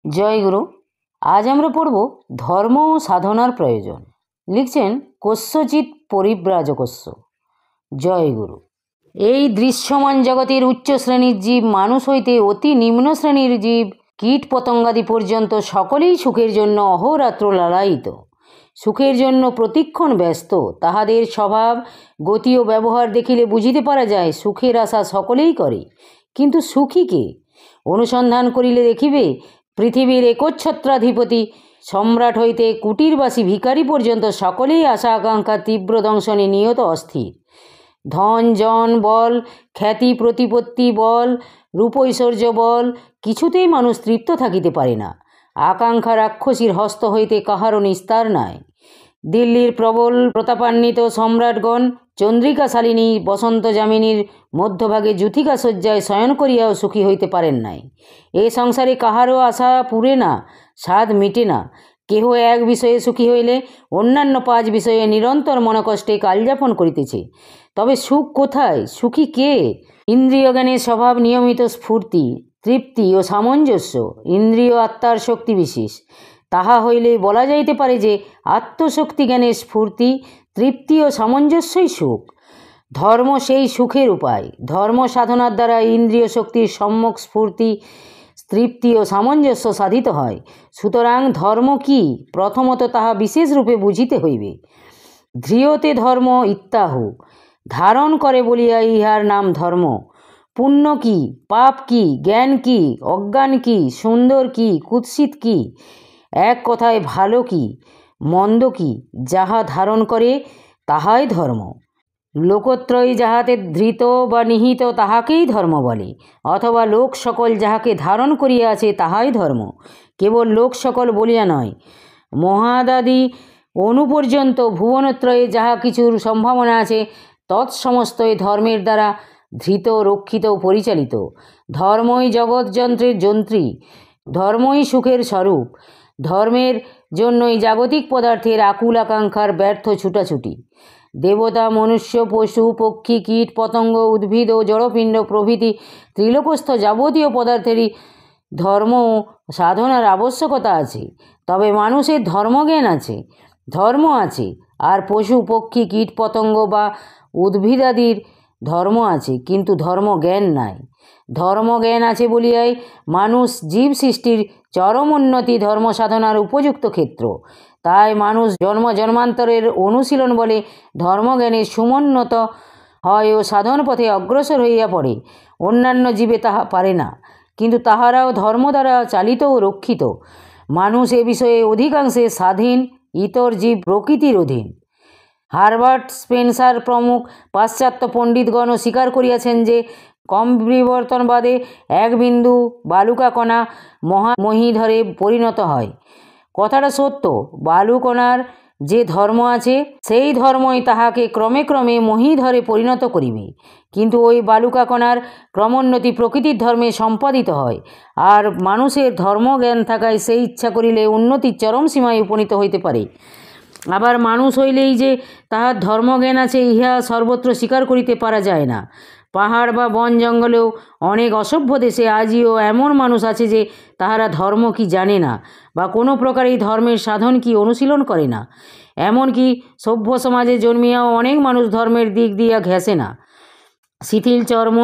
জয় গুরু। আজ আমরা পড়ব ধর্ম ও সাধনার প্রয়োজন। লিখছেন কস্যচিৎ পরিব্রাজকস্য। জয় গুরু। এই দৃশ্যমান জগতের উচ্চ শ্রেণীর জীব মানুষ হইতে অতি নিম্ন শ্রেণীর জীব কীট পতঙ্গাদি পর্যন্ত সকলেই সুখের জন্য অহোরাত্র লালায়িত, সুখের জন্য প্রতিক্ষণ ব্যস্ত। তাহাদের স্বভাব গতি ও ব্যবহার দেখিলে বুঝিতে পারা যায় সুখের আশা সকলেই করে, কিন্তু সুখী কে? অনুসন্ধান করিলে দেখিবে পৃথিবীর একচ্ছত্রাধিপতি সম্রাট হইতে কুটিরবাসী ভিখারি পর্যন্ত সকলেই আশা আকাঙ্ক্ষা তীব্র দংশনে নিয়ত অস্থির। ধন জন বল, খ্যাতি প্রতিপত্তি বল, রূপৈশ্বর্য বল, কিছুতেই মানুষ তৃপ্ত থাকিতে পারে না। আকাঙ্ক্ষা রাক্ষসীর হস্ত হইতে কাহারও নিস্তার নাই। দিল্লির প্রবল প্রতাপান্বিত সম্রাটগণ চন্দ্রিকাশালিনী বসন্ত যামিনীর মধ্যভাগে যুথিকা শয্যায় শয়ন করিয়াও সুখী হইতে পারেন নাই। এ সংসারে কাহারও আশা পুরে না, স্বাদ মিটে না। কেহ এক বিষয়ে সুখী হইলে অন্যান্য 5 বিষয়ে নিরন্তর মনকষ্টে কালযাপন করিতেছে। তবে সুখ কোথায়? সুখী কে? ইন্দ্রিয় জ্ঞানের স্বভাব নিয়মিত স্ফূর্তি, তৃপ্তি ও সামঞ্জস্য। ইন্দ্রিয় আত্মার শক্তি বিশেষ। তাহা হইলে বলা যাইতে পারে যে আত্মশক্তি জ্ঞানের স্ফূর্তি, তৃপ্তি ও সামঞ্জস্যই সুখ। ধর্ম সেই সুখের উপায়। ধর্ম সাধনার দ্বারা ইন্দ্রিয় শক্তির সম্যক স্ফূর্তি, তৃপ্তি ও সামঞ্জস্য সাধিত হয়। সুতরাং ধর্ম কি, প্রথমত তাহা বিশেষ রূপে বুঝিতে হইবে। ধ্রিয়তে ধর্ম ইত্যাহু, ধারণ করে বলিয়া ইহার নাম ধর্ম। পুণ্য কি, পাপ কি, জ্ঞান কি, অজ্ঞান কি, সুন্দর কি, কুৎসিত কি, এক কথায় ভালো কি, মন্দ কি, যাহা ধারণ করে তাহাই ধর্ম। লোকত্রয়ী যাহাতে ধৃত বা নিহিত তাহাকেই ধর্ম বলে, অথবা লোক সকল যাহাকে ধারণ করিয়া আছে তাহাই ধর্ম। কেবল লোক সকল বলিয়া নয়, মহাদাদি অনু পর্যন্ত ভুবনত্রয়ে যাহা কিছুর সম্ভাবনা আছে তৎসমস্তই ধর্মের দ্বারা ধৃত, রক্ষিত ও পরিচালিত। ধর্মই জগৎযন্ত্রের যন্ত্রী, ধর্মই সুখের স্বরূপ। ধর্মের জন্যই জাগতিক পদার্থের আকুল আকাঙ্ক্ষার ব্যর্থ ছুটাছুটি। দেবতা, মনুষ্য, পশু, পক্ষী, কীট পতঙ্গ, উদ্ভিদ ও জড়পিণ্ড প্রভৃতি ত্রিলোকস্থ যাবতীয় পদার্থেরই ধর্ম সাধনার আবশ্যকতা আছে। তবে মানুষের ধর্মজ্ঞান আছে, ধর্ম আছে, আর পশু পক্ষী কীট পতঙ্গ বা উদ্ভিদাদির ধর্ম আছে, কিন্তু ধর্মজ্ঞান নাই। ধর্মজ্ঞান আছে বলিয়াই মানুষ জীব সৃষ্টির চরম উন্নতি ধর্ম সাধনার উপযুক্ত ক্ষেত্র। তাই মানুষ জন্ম জন্মান্তরের অনুশীলন বলে ধর্মজ্ঞানের সমুন্নত হয় ও সাধন পথে অগ্রসর হইয়া পড়ে। অন্যান্য জীবে তাহা পারে না, কিন্তু তাহারাও ধর্ম দ্বারা চালিত ও রক্ষিত। মানুষ এ বিষয়ে অধিকাংশে স্বাধীন, ইতর জীব প্রকৃতির অধীন। হারবার্ট স্পেন্সার প্রমুখ পাশ্চাত্য পণ্ডিতগণও স্বীকার করিয়াছেন যে কম বিবর্তনবাদে এক বিন্দু বালুকাকণা মহীধরে পরিণত হয়। কথাটা সত্য। বালুকণার যে ধর্ম আছে সেই ধর্মই তাহাকে ক্রমে ক্রমে মহীধরে পরিণত করিবে, কিন্তু ওই বালুকাকণার ক্রমোন্নতি প্রকৃতির ধর্মে সম্পাদিত হয়। আর মানুষের ধর্মজ্ঞান থাকায় সেই ইচ্ছা করিলে উন্নতির চরম সীমায় উপনীত হইতে পারে। আবার মানুষ হইলেই যে তাহার ধর্মজ্ঞান আছে ইহা সর্বত্র স্বীকার করিতে পারা যায় না। পাহাড় বা বন জঙ্গলেও অনেক অসভ্য দেশে আজিও এমন মানুষ আছে যে তাহারা ধর্ম কি জানে না, বা কোনো প্রকারেই ধর্মের সাধন কি অনুশীলন করে না। এমনকি সভ্য সমাজে জন্মিয়াও অনেক মানুষ ধর্মের দিক দিয়া ঘেঁষে না। শিথিল চর্ম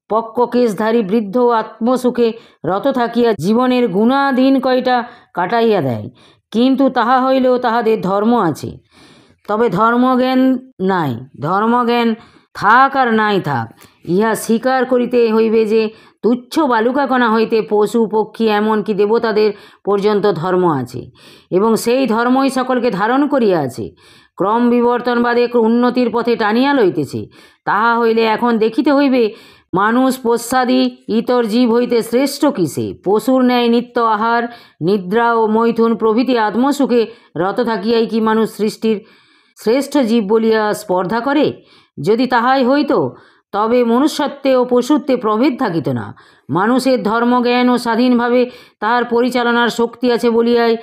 পক্ক কেশধারী বৃদ্ধ আত্মসুখে রত থাকিয়া জীবনের গুণাদিন কয়টা কাটাইয়া দেয়, কিন্তু তাহা হইলেও তাহাদের ধর্ম আছে। তবে ধর্মজ্ঞান নাই। ধর্মজ্ঞান থাক আর নাই থাক, ইহা স্বীকার করিতে হইবে যে তুচ্ছ বালুকাকণা হইতে পশু পক্ষী এমনকি দেবতাদের পর্যন্ত ধর্ম আছে, এবং সেই ধর্মই সকলকে ধারণ করিয়া আছে। ক্রম বিবর্তনবাদে উন্নতির পথে টানিয়া লইতেছে। তাহা হইলে এখন দেখিতে হইবে মানুষ পোষ্যাদি ইতর জীব হইতে শ্রেষ্ঠ কিসে। পশুর ন্যায় নিত্য আহার, নিদ্রা ও মৈথুন প্রভৃতি আত্মসুখে রত থাকিয়াই কি মানুষ সৃষ্টির শ্রেষ্ঠ জীব বলিয়া স্পর্ধা করে? যদি তাহাই হইত তবে মনুষ্যত্বে ও পশুত্বে প্রভেদ থাকিত না। মানুষের ধর্মজ্ঞান ও স্বাধীনভাবে তাহার পরিচালনার শক্তি আছে বলিয়াই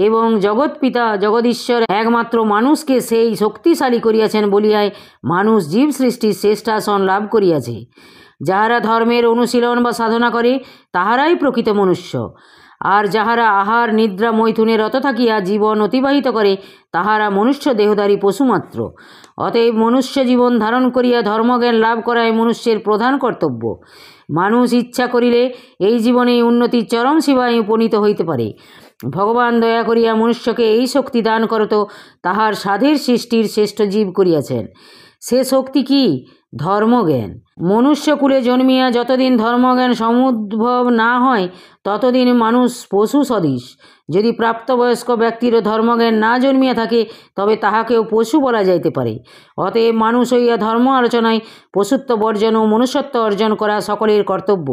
এবং জগৎপিতা জগদীশ্বর একমাত্র মানুষকে সেই শক্তিশালী করিয়াছেন বলিয়াই মানুষ জীব সৃষ্টির শ্রেষ্ঠাসন লাভ করিয়াছে। যাহারা ধর্মের অনুশীলন বা সাধনা করে তাহারাই প্রকৃত মনুষ্য। আর যাহারা আহার নিদ্রা মৈথুনে রত থাকিয়া জীবন অতিবাহিত করে তাহারা মনুষ্য দেহধারী পশুমাত্র। অতএব মনুষ্য জীবন ধারণ করিয়া ধর্মজ্ঞান লাভ করাই মনুষ্যের প্রধান কর্তব্য। মানুষ ইচ্ছা করিলে এই জীবনে উন্নতির চরম সীমায় উপনীত হইতে পারে। ভগবান দয়া করিয়া মনুষ্যকে এই শক্তি দান করত, তাহার সাধের সৃষ্টির শ্রেষ্ঠ জীব করিয়াছেন। সে শক্তি কি? ধর্মজ্ঞান। মনুষ্যকুলে জন্মিয়া যতদিন ধর্মজ্ঞান সমুদ্ভব না হয় ততদিন মানুষ পশু সদৃশ। যদি প্রাপ্তবয়স্ক ব্যক্তিরও ধর্মজ্ঞান না জন্মিয়া থাকে তবে তাহাকেও পশু বলা যাইতে পারে। অতএব মানুষ হইয়া ধর্ম আলোচনায় পশুত্ব বর্জন ও মনুষ্যত্ব অর্জন করা সকলের কর্তব্য।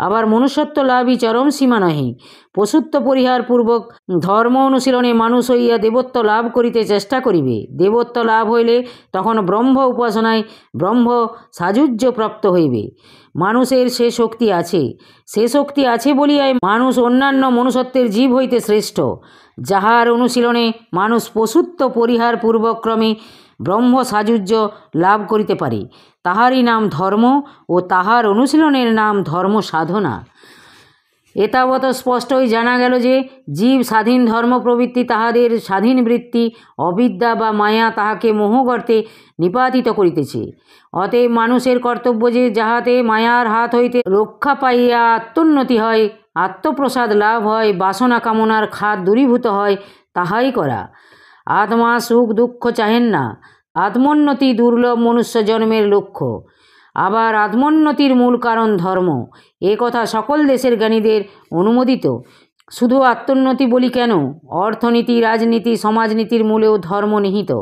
আবার মনুষ্যত্ব লাভই চরম সীমা নহে। পশুত্ব পরিহার পূর্বক ধর্ম অনুশীলনে মানুষ হইয়া দেবত্ব লাভ করিতে চেষ্টা করিবে। দেবত্ব লাভ হইলে তখন ব্রহ্ম উপাসনায় ব্রহ্ম সাযুজ্য প্রাপ্ত হইবে। মানুষের সে শক্তি আছে। সে শক্তি আছে বলিয়াই মানুষ অন্যান্য মনুষ্যত্বের জীব হইতে শ্রেষ্ঠ। যাহার অনুশীলনে মানুষ পশুত্ব পরিহার পূর্বক্রমে ব্রহ্ম সাযুজ্য লাভ করিতে পারে, তাহারই নাম ধর্ম ও তাহার অনুশীলনের নাম ধর্ম সাধনা। এতাবৎ স্পষ্টই জানা গেল যে জীব স্বাধীন ধর্ম প্রবৃত্তি তাহাদের স্বাধীন বৃত্তি, অবিদ্যা বা মায়া তাহাকে মোহগর্তে নিপাতিত করিতেছে। অতএব মানুষের কর্তব্য যে যাহাতে মায়ার হাত হইতে রক্ষা পাইয়া আত্মোন্নতি হয়, আত্মপ্রসাদ লাভ হয়, বাসনা কামনার খাত দূরীভূত হয়, তাহাই করা। আত্মা সুখ দুঃখ চাহেন না। আত্মোন্নতি দুর্লভ মনুষ্য জন্মের লক্ষ্য। আবার আত্মোন্নতির মূল কারণ ধর্ম, এ কথা সকল দেশের জ্ঞানীদের অনুমোদিত। শুধু আত্মোন্নতি বলি কেন, অর্থনীতি, রাজনীতি, সমাজনীতির মূলেও ধর্ম নিহিত।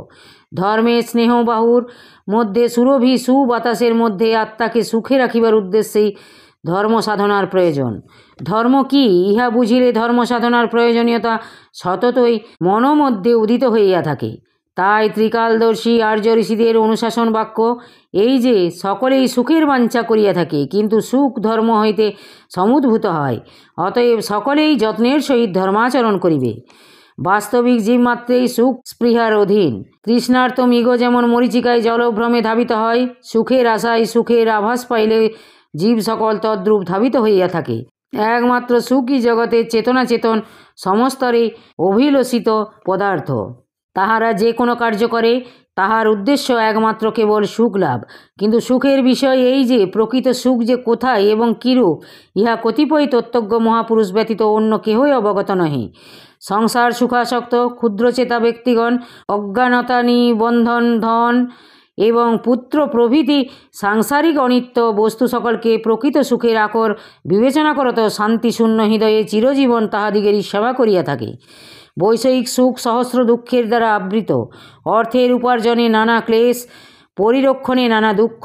ধর্মের স্নেহবাহুর মধ্যে সুরভি সুবাতাসের মধ্যে আত্মাকে সুখে রাখিবার উদ্দেশ্যেই ধর্ম সাধনার প্রয়োজন। ধর্ম কি, ইহা বুঝিলে ধর্ম সাধনার প্রয়োজনীয়তা সততই মনোমধ্যে উদিত হইয়া থাকে। তাই ত্রিকালদর্শী আর্য ঋষিদের অনুশাসন বাক্য এই যে সকলেই সুখের বাঞ্ছা করিয়া থাকে, কিন্তু সুখ ধর্ম হইতে সমুদ্ভূত হয়। অতএব সকলেই যত্নের সহিত ধর্মাচরণ করিবে। বাস্তবিক জীবমাত্রেই সুখ স্পৃহার অধীন। তৃষ্ণার্ত মৃগ যেমন মরীচিকায় জলভ্রমে ধাবিত হয়, সুখের আশায় সুখের আভাস পাইলে জীব সকল তদ্রূপ ধাবিত হইয়া থাকে। একমাত্র সুখই জগতের চেতনাচেতন সমস্তরে অভিলষিত পদার্থ। তাহারা যে কোনো কার্য করে তাহার উদ্দেশ্য একমাত্র কেবল সুখ লাভ। কিন্তু সুখের বিষয় এই যে প্রকৃত সুখ যে কোথায় এবং কিরূপ, ইহা কতিপয় তত্ত্বজ্ঞ মহাপুরুষ ব্যতীত অন্য কেহই অবগত নহে। সংসার সুখাসক্ত ক্ষুদ্রচেতা ব্যক্তিগণ অজ্ঞানতা নিবন্ধন ধন এবং পুত্র প্রভৃতি সাংসারিক অনিত্য বস্তু সকলকে প্রকৃত সুখের আকর বিবেচনা করত শান্তিশূন্য হৃদয়ে চিরজীবন তাহাদিগেরই সেবা করিয়া থাকে। বৈষয়িক সুখ সহস্র দুঃখের দ্বারা আবৃত। অর্থের উপার্জনে নানা ক্লেশ, পরিরক্ষণে নানা দুঃখ।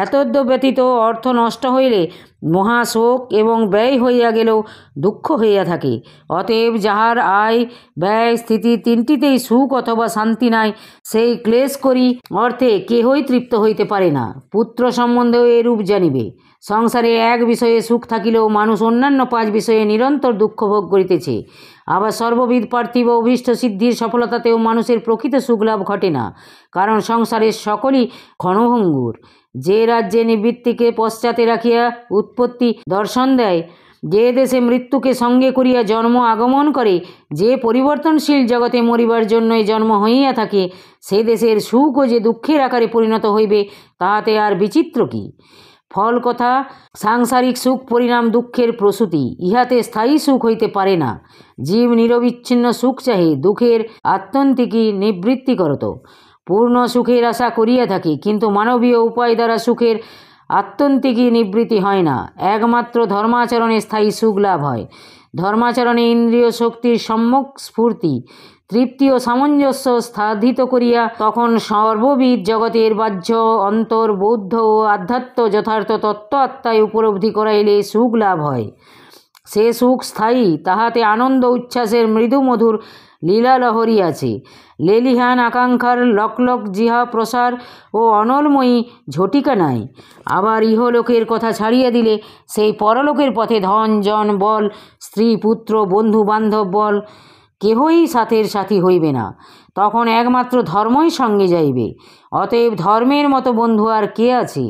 এতদ্য ব্যতীত অর্থ নষ্ট হইলে মহাশোক এবং ব্যয় হইয়া গেলেও দুঃখ হইয়া থাকে। অতএব যাহার আয় ব্যয় স্থিতি তিনটিতেই সুখ অথবা শান্তি নাই, সেই ক্লেশ করি অর্থে কেহই তৃপ্ত হইতে পারে না। পুত্র সম্বন্ধেও এরূপ জানিবে। সংসারে এক বিষয়ে সুখ থাকিলেও মানুষ অন্যান্য 5 বিষয়ে নিরন্তর দুঃখ ভোগ করিতেছে। আবার সর্ববিধ পার্থিব অভীষ্ট সিদ্ধির সফলতাতেও মানুষের প্রকৃত সুখ লাভ ঘটে না, কারণ সংসারের সকলই ক্ষণভঙ্গুর। যে রাজ্যে নিবৃত্তিকে পশ্চাতে রাখিয়া উৎপত্তি দর্শন দেয়, যে দেশে মৃত্যুকে সঙ্গে করিয়া জন্ম আগমন করে, যে পরিবর্তনশীল জগতে মরিবার জন্যই জন্ম হইয়া থাকে, সে দেশের সুখও যে দুঃখের আকারে পরিণত হইবে তাহাতে আর বিচিত্র কি? ফল কথা, সাংসারিক সুখ পরিণাম দুঃখের প্রসূতি, ইহাতে স্থায়ী সুখ হইতে পারে না। জীব নিরবিচ্ছিন্ন সুখ চাহে, দুঃখের আত্যন্তিকই নিবৃত্তি করত। পূর্ণ সুখের আশা করিয়া থাকে, কিন্তু মানবীয় উপায় দ্বারা সুখের আত্যন্তিকই নিবৃত্তি হয় না। একমাত্র ধর্মাচরণে স্থায়ী সুখ লাভ হয়। ধর্মাচরণে ইন্দ্রিয় শক্তির সম্যক স্ফূর্তি, তৃপ্তি ও সামঞ্জস্য স্থাপিত করিয়া তখন সর্ববিধ জগতের বাহ্য অন্তর বৌদ্ধ ও আধ্যাত্ম যথার্থ তত্ত্ব আত্মায় উপলব্ধি করাইলে সুখ লাভ হয়। সে সুখ স্থায়ী, তাহাতে আনন্দ উচ্ছ্বাসের মৃদু মধুর লীলালহরী আছে। লেলিহান আকাঙ্ক্ষার লকলক জিহা প্রসার ও অনলময়ী ঝটিকা নাই। আবার ইহলোকের কথা ছাড়িয়া দিলে সেই পরলোকের পথে ধন জন বল, স্ত্রী পুত্র বন্ধু বান্ধব বল, কেহই সাথের সাথী হইবে না। তখন একমাত্র ধর্মই সঙ্গে যাইবে। অতএব ধর্মের মতো বন্ধু আর কে আছে?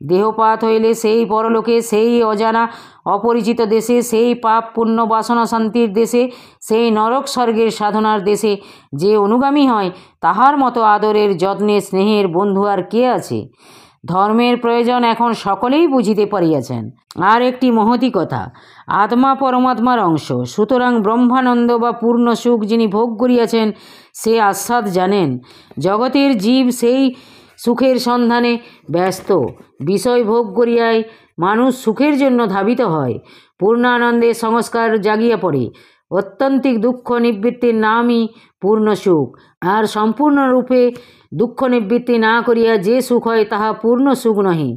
দেহপাত হইলে সেই পরলোকে, সেই অজানা অপরিচিত দেশে, সেই পাপ পুণ্য বাসনা শান্তির দেশে, সেই নরক স্বর্গের সাধনার দেশে যে অনুগামী হয়, তাহার মতো আদরের যত্নে স্নেহের বন্ধু আর কে আছে? ধর্মের প্রয়োজন এখন সকলেই বুঝিতে পারিয়াছেন। আর একটি মহতী কথা, আত্মা পরমাত্মার অংশ, সুতরাং ব্রহ্মানন্দ বা পূর্ণ সুখ যিনি ভোগ করিয়াছেন সে আস্বাদ জানেন। জগতের জীব সেই সুখের সন্ধানে ব্যস্ত, বিষয় ভোগ করিয়াই মানুষ সুখের জন্য ধাবিত হয়। পূর্ণানন্দে সংস্কার জাগিয়া পড়ে, অত্যন্তিক দুঃখ নিবৃত্তির নামই পূর্ণ সুখ। আর সম্পূর্ণরূপে দুঃখ নিবৃত্তি না করিয়া যে সুখ হয় তাহা পূর্ণ সুখ নহে,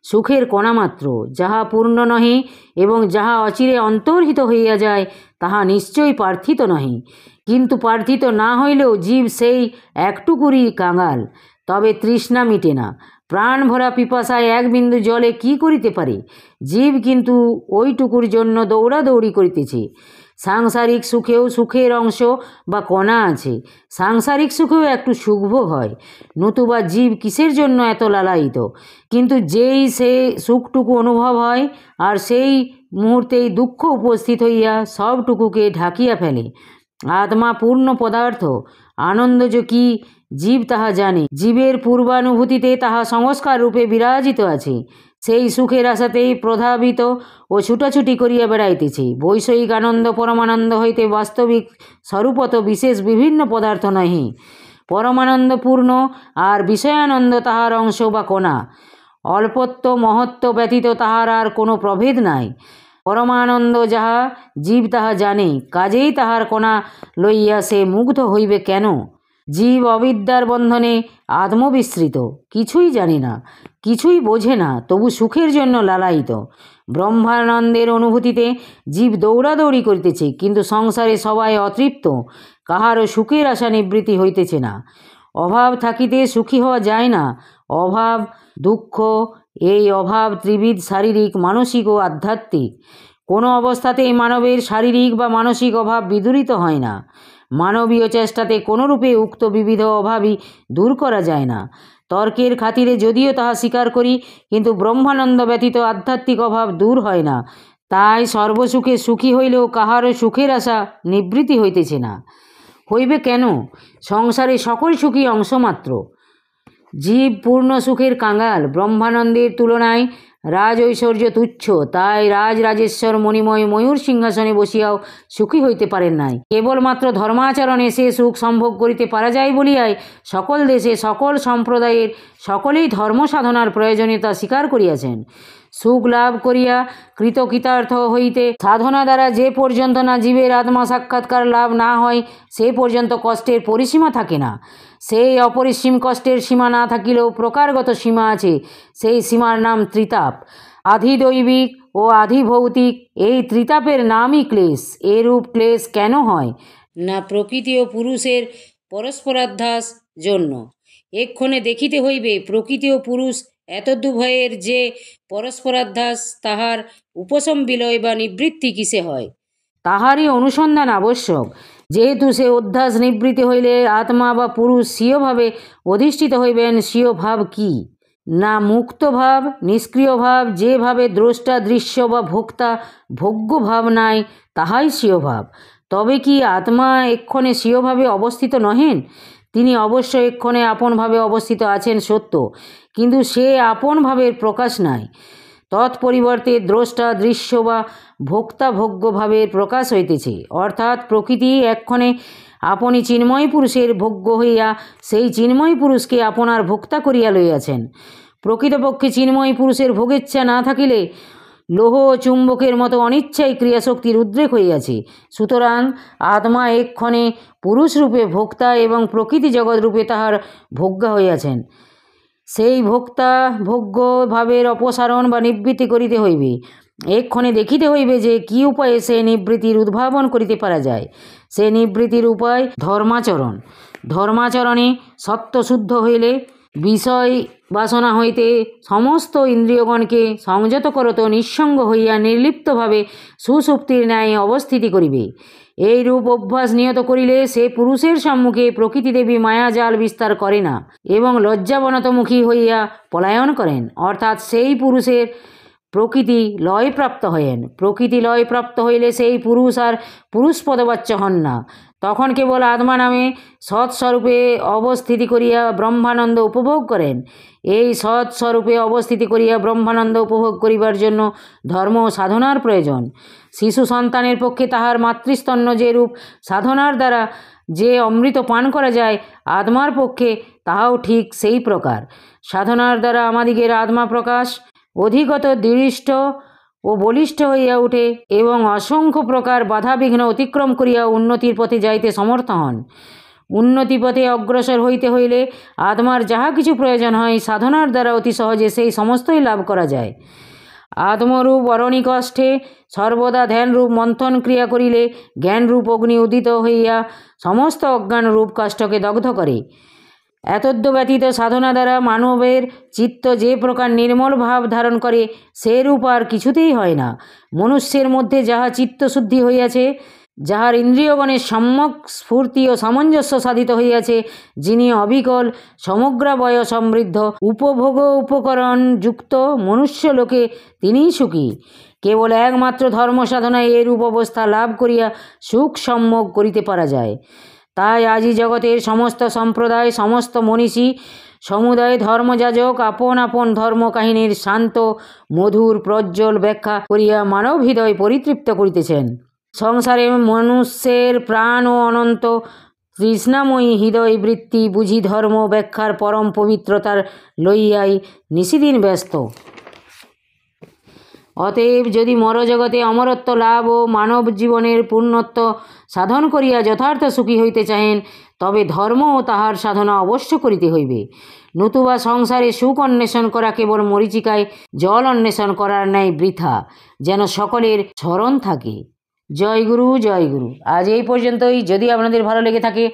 সুখের কণামাত্র। যাহা পূর্ণ নহে এবং যাহা অচিরে অন্তর্হিত হইয়া যায় তাহা নিশ্চয়ই প্রার্থিত নহে। কিন্তু প্রার্থিত না হইলেও জীব সেই একটুকুরই কাঙাল, তবে তৃষ্ণা মিটে না। প্রাণ ভরা পিপাসায় এক বিন্দু জলে কি করিতে পারে? জীব কিন্তু ওইটুকুর জন্য দৌড়াদৌড়ি করিতেছে। সাংসারিক সুখেও সুখের অংশ বা কণা আছে, সাংসারিক সুখেও একটু সুখভোগ হয়, নতুবা জীব কিসের জন্য এত লালায়িত? কিন্তু যেই সে সুখটুকু অনুভব হয় আর সেই মুহূর্তেই দুঃখ উপস্থিত হইয়া সবটুকুকে ঢাকিয়া ফেলে। আত্মা পূর্ণ পদার্থ, আনন্দ যে কি জীব তাহা জানে, জীবের পূর্বানুভূতিতে তাহা সংস্কার রূপে বিরাজিত আছে। সেই সুখের আশাতেই প্রধাবিত ও ছুটাছুটি করিয়া বেড়াইতেছে। বৈষয়িক আনন্দ পরমানন্দ হইতে বাস্তবিক স্বরূপত বিশেষ বিভিন্ন পদার্থ নহে। পরমানন্দ পূর্ণ, আর বিষয়ানন্দ তাহার অংশ বা কণা। অল্পত্ব মহত্ব ব্যতীত তাহার আর কোনো প্রভেদ নাই। পরমানন্দ যাহা জীব তাহা জানে, কাজেই তাহার কণা লইয়া সে মুগ্ধ হইবে কেন? জীব অবিদ্যার বন্ধনে আত্মবিস্মৃত, কিছুই জানে না, কিছুই বোঝে না, তবু সুখের জন্য লালায়িত। ব্রহ্মানন্দের অনুভূতিতে জীব দৌড়াদৌড়ি করিতেছে, কিন্তু সংসারে সবাই অতৃপ্ত, কাহারও সুখের আশা নিবৃত্তি হইতেছে না। অভাব থাকিতে সুখী হওয়া যায় না। অভাব দুঃখ, এই অভাব ত্রিবিধ, শারীরিক মানসিক ও আধ্যাত্মিক। কোনো অবস্থাতেই মানবের শারীরিক বা মানসিক অভাব বিদূরিত হয় না। মানবীয় চেষ্টাতে কোনোরূপে উক্ত বিবিধ অভাবই দূর করা যায় না। তর্কের খাতিরে যদিও তাহা স্বীকার করি, কিন্তু ব্রহ্মানন্দ ব্যতীত আধ্যাত্মিক অভাব দূর হয় না। তাই সর্বসুখে সুখী হইলেও কাহারও সুখের আশা নিবৃত্তি হইতেছে না। হইবে কেন? সংসারে সকল সুখী অংশমাত্র। জীব পূর্ণ সুখের কাঙাল। ব্রহ্মানন্দের তুলনায় রাজ ঐশ্বর্য তুচ্ছ, তাই রাজেশ্বর মণিময় ময়ূর সিংহাসনে বসিয়াও সুখী হইতে পারেন নাই। কেবলমাত্র ধর্মাচরণে সে সুখ সম্ভোগ করিতে পারা যায় বলিয়াই সকল দেশে সকল সম্প্রদায়ের সকলেই ধর্ম সাধনার প্রয়োজনীয়তা স্বীকার করিয়াছেন। সুখ লাভ করিয়া কৃতকৃতার্থ হইতে সাধনা দ্বারা যে পর্যন্ত না জীবের আত্মা সাক্ষাৎকার লাভ না হয় সে পর্যন্ত কষ্টের পরিসীমা থাকে না। সেই অপরিসীম কষ্টের সীমা না থাকিলেও প্রকারগত সীমা আছে, সেই সীমার নাম ত্রিতাপ। আধিদৈবিক ও আধিভৌতিক এই ত্রিতাপের নামই ক্লেশ। এরূপ ক্লেশ কেন হয় না? প্রকৃতি ও পুরুষের পরস্পরাধ্যাস জন্য। এক্ষণে দেখিতে হইবে প্রকৃতি ও পুরুষ এতদুভয়ের যে পরস্পরাধ্যাস, তাহার উপশম বিলয় বা নিবৃত্তি কিসে হয়, তাহারই অনুসন্ধান আবশ্যক। যেহেতু সে অধ্যাস নিবৃত্তি হইলে আত্মা বা পুরুষ স্বীয়ভাবে অধিষ্ঠিত হইবেন। স্বীয় ভাব কি না? মুক্ত ভাব, নিষ্ক্রিয় ভাব। যে ভাবে দ্রষ্টা দৃশ্য বা ভোক্তা ভোগ্য ভাব নাই, তাহাই স্বীয় ভাব। তবে কি আত্মা এক্ষণে স্বীয়ভাবে অবস্থিত নহেন? তিনি অবশ্য এক্ষণে আপনভাবে অবস্থিত আছেন সত্য, কিন্তু সে আপন ভাবের প্রকাশ নাই। তৎপরিবর্তে দ্রষ্টা দৃশ্য বা ভোক্তা ভোগ্য ভাবের প্রকাশ হইতেছে। অর্থাৎ প্রকৃতি এক্ষণে আপনি চিন্ময় পুরুষের ভোগ্য হইয়া সেই চিন্ময় পুরুষকে আপনার ভোক্তা করিয়া লইয়াছেন। প্রকৃতপক্ষে চিন্ময় পুরুষের ভোগেচ্ছা না থাকিলে লৌহ ও চুম্বকের মতো অনিচ্ছায় ক্রিয়াশক্তির উদ্রেক হইয়াছে। সুতরাং আত্মা এক্ষণে পুরুষরূপে ভোক্তা এবং প্রকৃতি জগৎরূপে তাহার ভোগ্যা হইয়াছেন। সেই ভোক্তা ভোগ্য ভাবের অপসারণ বা নিবৃত্তি করিতে হইবে। এক্ষণে দেখিতে হইবে যে কি উপায়ে সে নিবৃত্তির উদ্ভাবন করিতে পারা যায়। সে নিবৃত্তির উপায় ধর্মাচরণ। ধর্মাচরণে সত্য শুদ্ধ হইলে বিষয় বাসনা হইতে সমস্ত ইন্দ্রিয়গণকে সংযত করত নিঃসঙ্গ হইয়া নির্লিপ্তভাবে সুষুপ্তির ন্যায় অবস্থিতি করিবে। এই রূপ অভ্যাস নিয়ত করিলে সে পুরুষের সম্মুখে প্রকৃতি দেবী মায়াজাল বিস্তার করে না এবং লজ্জাবনতমুখী হইয়া পলায়ন করেন, অর্থাৎ সেই পুরুষের প্রকৃতি লয়প্রাপ্ত হয়েন। প্রকৃতি লয়প্রাপ্ত হইলে সেই পুরুষ আর পুরুষপদবাচ্য হন না, তখন কেবল আত্মা নামে সৎস্বরূপে অবস্থিতি করিয়া ব্রহ্মানন্দ উপভোগ করেন। এই সৎস্বরূপে অবস্থিতি করিয়া ব্রহ্মানন্দ উপভোগ করিবার জন্য ধর্ম ও সাধনার প্রয়োজন। শিশু সন্তানের পক্ষে তাহার মাতৃস্তন্য যে রূপ সাধনার দ্বারা যে অমৃত পান করা যায়, আত্মার পক্ষে তাহাও ঠিক সেই প্রকার। সাধনার দ্বারা আমাদিগের আত্মা প্রকাশ অধিকতর দৃঢ় ও বলিষ্ঠ হইয়া উঠে এবং অসংখ্য প্রকার বাধাবিঘ্ন অতিক্রম করিয়া উন্নতির পথে যাইতে সমর্থ হন। উন্নতি পথে অগ্রসর হইতে হইলে আত্মার যাহা কিছু প্রয়োজন হয়, সাধনার দ্বারা অতি সহজে সেই সমস্তই লাভ করা যায়। আত্মরূপ অরণি কষ্টে সর্বদা ধ্যানরূপ মন্থন ক্রিয়া করিলে জ্ঞানরূপ অগ্নি উদিত হইয়া সমস্ত অজ্ঞান রূপ কাষ্ঠকে দগ্ধ করে। এতদ্ব্যতীত সাধনা দ্বারা মানবের চিত্ত যে প্রকার নির্মল ভাব ধারণ করে, সেরূপ আর কিছুতেই হয় না। মনুষ্যের মধ্যে যাহা চিত্তশুদ্ধি হইয়াছে, যাহার ইন্দ্রিয়গণের সম্যক স্ফূর্তি ও সামঞ্জস্য সাধিত হইয়াছে, যিনি অবিকল সমগ্রাবয় সমৃদ্ধ উপভোগ উপকরণ যুক্ত মনুষ্য লোকে তিনিই সুখী। কেবল একমাত্র ধর্ম সাধনায় এরূপ অবস্থা লাভ করিয়া সুখ সম্যক করিতে পারা যায়। তাই আজি জগতের সমস্ত সম্প্রদায়, সমস্ত মনীষী সমুদায় ধর্মযাজক আপন আপন ধর্ম কাহিনীর শান্ত মধুর প্রজ্জ্বল ব্যাখ্যা করিয়া মানব হৃদয় পরিতৃপ্ত করিতেছেন। সংসারে মনুষ্যের প্রাণ ও অনন্ত তৃষ্ণাময়ী হৃদয় বৃত্তি বুঝি ধর্ম ব্যাখ্যার পরম পবিত্রতার লইয়াই নিশিদিন ব্যস্ত। অতএব যদি মরজগতে অমরত্ব লাভ ও মানব জীবনের পূর্ণত্ব সাধন করিয়া যথার্থ সুখী হইতে চাহেন, তবে ধর্ম ও তাহার সাধনা অবশ্য করিতে হইবে। নতুবা সংসারে সুখ অন্বেষণ করা কেবল মরীচিকায় জল অন্বেষণ করার ন্যায় বৃথা, যেন সকলের স্মরণ থাকে। জয় গুরু, জয় গুরু। আজ এই পর্যন্তই। যদি আপনাদের ভালো লেগে থাকে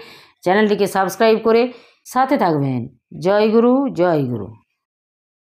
চ্যানেলটিকে সাবস্ক্রাইব করে সাথে থাকবেন। জয় গুরু, জয় গুরু।